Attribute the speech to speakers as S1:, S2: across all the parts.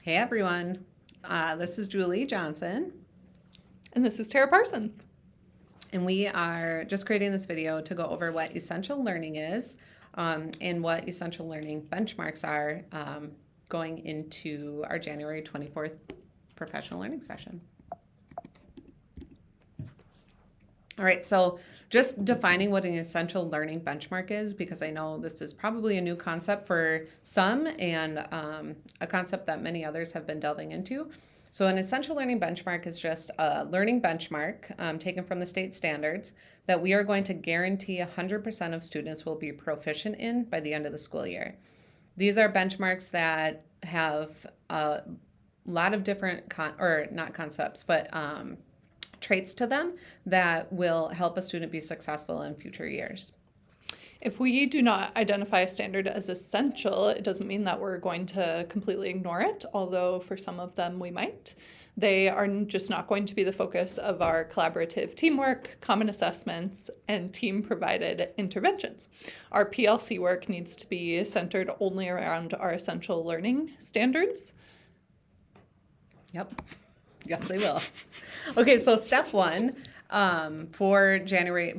S1: Hey everyone, this is Julie Johnson,
S2: And this is Tara Parsons.
S1: and we are just creating this video to go over what essential learning is and what essential learning benchmarks are going into our January 24th professional learning session. All right, so just defining what an essential learning benchmark is, because I know this is probably a new concept for some and a concept that many others have been delving into. So, an essential learning benchmark is just a learning benchmark taken from the state standards that we are going to guarantee 100% of students will be proficient in by the end of the school year. These are benchmarks that have a lot of different, not concepts, but traits to them that will help a student be successful in future years.
S2: If we do not identify a standard as essential, it doesn't mean that we're going to completely ignore it, although for some of them we might. They are just not going to be the focus of our collaborative teamwork, common assessments, and team-provided interventions. Our PLC work needs to be centered only around our essential learning standards.
S1: Yep. Yes, they will. Okay, so step one for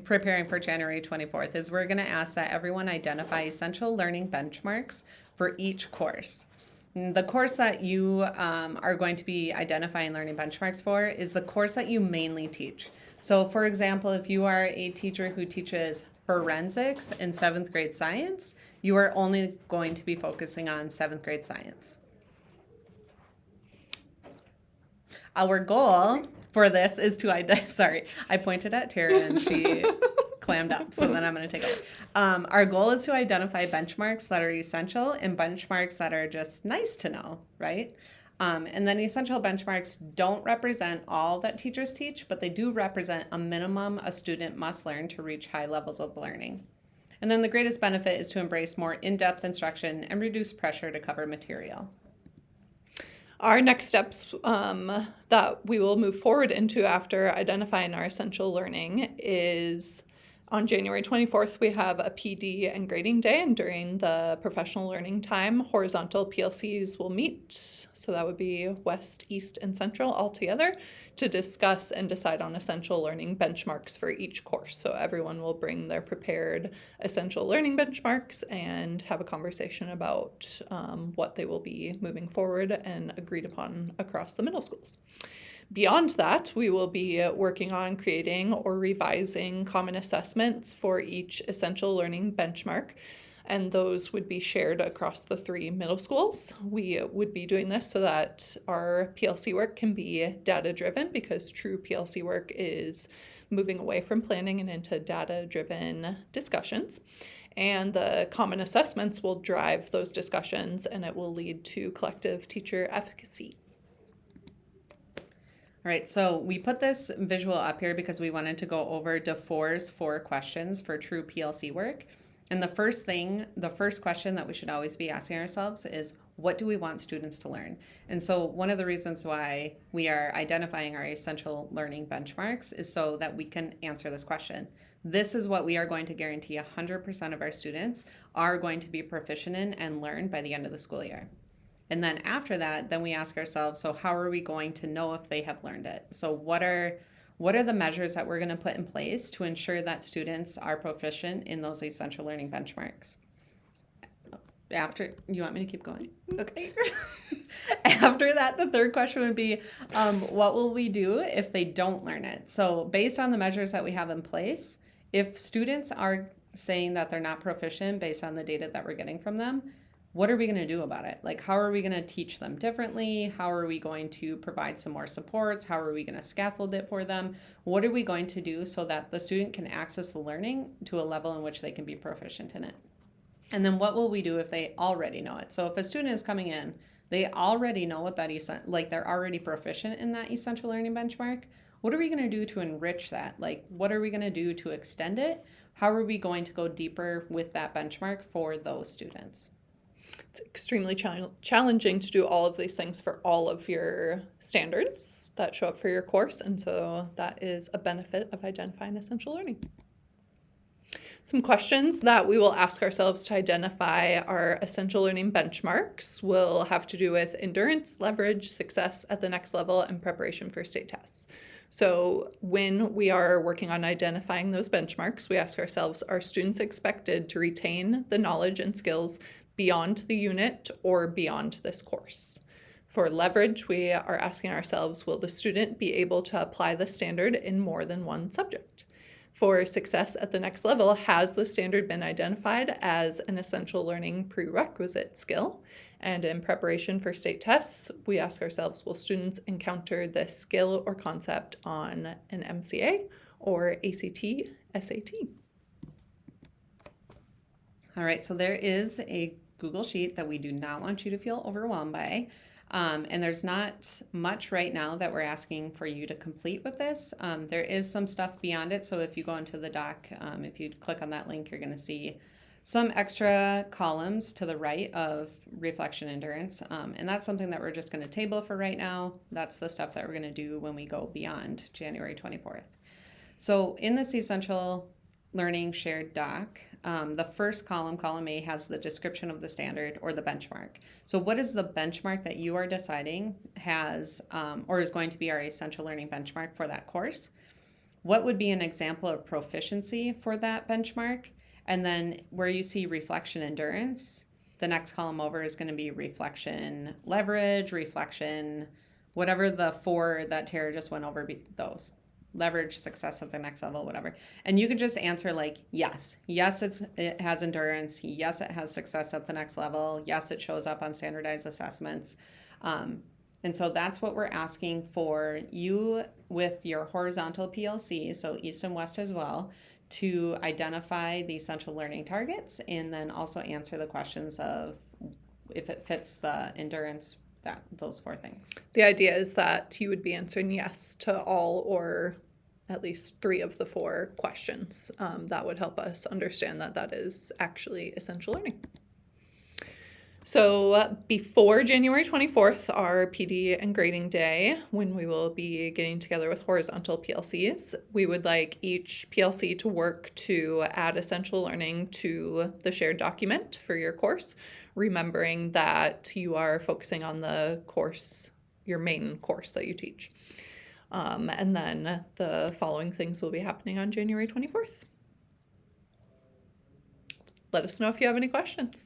S1: preparing for January 24th is we're going to ask that everyone identify essential learning benchmarks for each course. The course that you are going to be identifying learning benchmarks for is the course that you mainly teach. So, for example, if you are a teacher who teaches forensics in 7th grade science, you are only going to be focusing on 7th grade science. Our goal for this is to sorry, I pointed at Tara and she clammed up, so then I'm going to take over. Our goal is to identify benchmarks that are essential and benchmarks that are just nice to know, right? And then essential benchmarks don't represent all that teachers teach, but they do represent a minimum a student must learn to reach high levels of learning. And then the greatest benefit is to embrace more in-depth instruction and reduce pressure to cover material.
S2: Our next steps that we will move forward into after identifying our essential learning is on January 24th, we have a PD and grading day, and during the professional learning time, horizontal PLCs will meet. So that would be West, East, and Central all together to discuss and decide on essential learning benchmarks for each course. So everyone will bring their prepared essential learning benchmarks and have a conversation about what they will be moving forward and agreed upon across the middle schools. Beyond that, we will be working on creating or revising common assessments for each essential learning benchmark, and those would be shared across the 3 middle schools. We would be doing this so that our PLC work can be data-driven, because true PLC work is moving away from planning and into data-driven discussions. And the common assessments will drive those discussions, and it will lead to collective teacher efficacy.
S1: All right, so we put this visual up here because we wanted to go over DeFore's 4 questions for true PLC work. And the first question that we should always be asking ourselves is, what do we want students to learn? And so one of the reasons why we are identifying our essential learning benchmarks is so that we can answer this question. This is what we are going to guarantee 100% of our students are going to be proficient in and learn by the end of the school year. And then after that, then we ask ourselves, so how are we going to know if they have learned it? So what are the measures that we're going to put in place to ensure that students are proficient in those essential learning benchmarks? You want me to keep going? Okay. After that, the third question would be, what will we do if they don't learn it? So based on the measures that we have in place, if students are saying that they're not proficient based on the data that we're getting from them, what are we going to do about it? Like, how are we going to teach them differently? How are we going to provide some more supports? How are we going to scaffold it for them? What are we going to do so that the student can access the learning to a level in which they can be proficient in it? And then what will we do if they already know it? So if a student is coming in, they already know what that they're already proficient in that essential learning benchmark. What are we going to do to enrich that? Like, what are we going to do to extend it? How are we going to go deeper with that benchmark for those students?
S2: It's extremely challenging to do all of these things for all of your standards that show up for your course, and so that is a benefit of identifying essential learning. Some questions that we will ask ourselves to identify our essential learning benchmarks will have to do with endurance, leverage, success at the next level, and preparation for state tests. So when we are working on identifying those benchmarks, we ask ourselves, are students expected to retain the knowledge and skills beyond the unit or beyond this course? For leverage, we are asking ourselves, will the student be able to apply the standard in more than one subject? For success at the next level, has the standard been identified as an essential learning prerequisite skill? And in preparation for state tests, we ask ourselves, will students encounter this skill or concept on an MCA or ACT, SAT?
S1: All right, so there is a Google Sheet that we do not want you to feel overwhelmed by. And there's not much right now that we're asking for you to complete with this. There is some stuff beyond it. So if you go into the doc, if you click on that link, you're going to see some extra columns to the right of reflection endurance. And that's something that we're just going to table for right now. That's the stuff that we're going to do when we go beyond January 24th. So in this essential learning shared doc, the first column, column A, has the description of the standard or the benchmark. So what is the benchmark that you are deciding has or is going to be our essential learning benchmark for that course? What would be an example of proficiency for that benchmark? And then where you see reflection endurance, the next column over is going to be reflection leverage, reflection, whatever the four that Tara just went over, those. Leverage, success at the next level, whatever. And you can just answer like, yes, it has endurance. Yes, it has success at the next level. Yes, it shows up on standardized assessments. And so that's what we're asking for you with your horizontal PLC, so East and West as well, to identify the essential learning targets and then also answer the questions of if it fits the endurance, those four things.
S2: The idea is that you would be answering yes to all or at least 3 of the 4 questions. That would help us understand that that is actually essential learning. So before January 24th, our PD and grading day, when we will be getting together with horizontal PLCs, we would like each PLC to work to add essential learning to the shared document for your course, remembering that you are focusing on the course, your main course that you teach. And then the following things will be happening on January 24th. Let us know if you have any questions.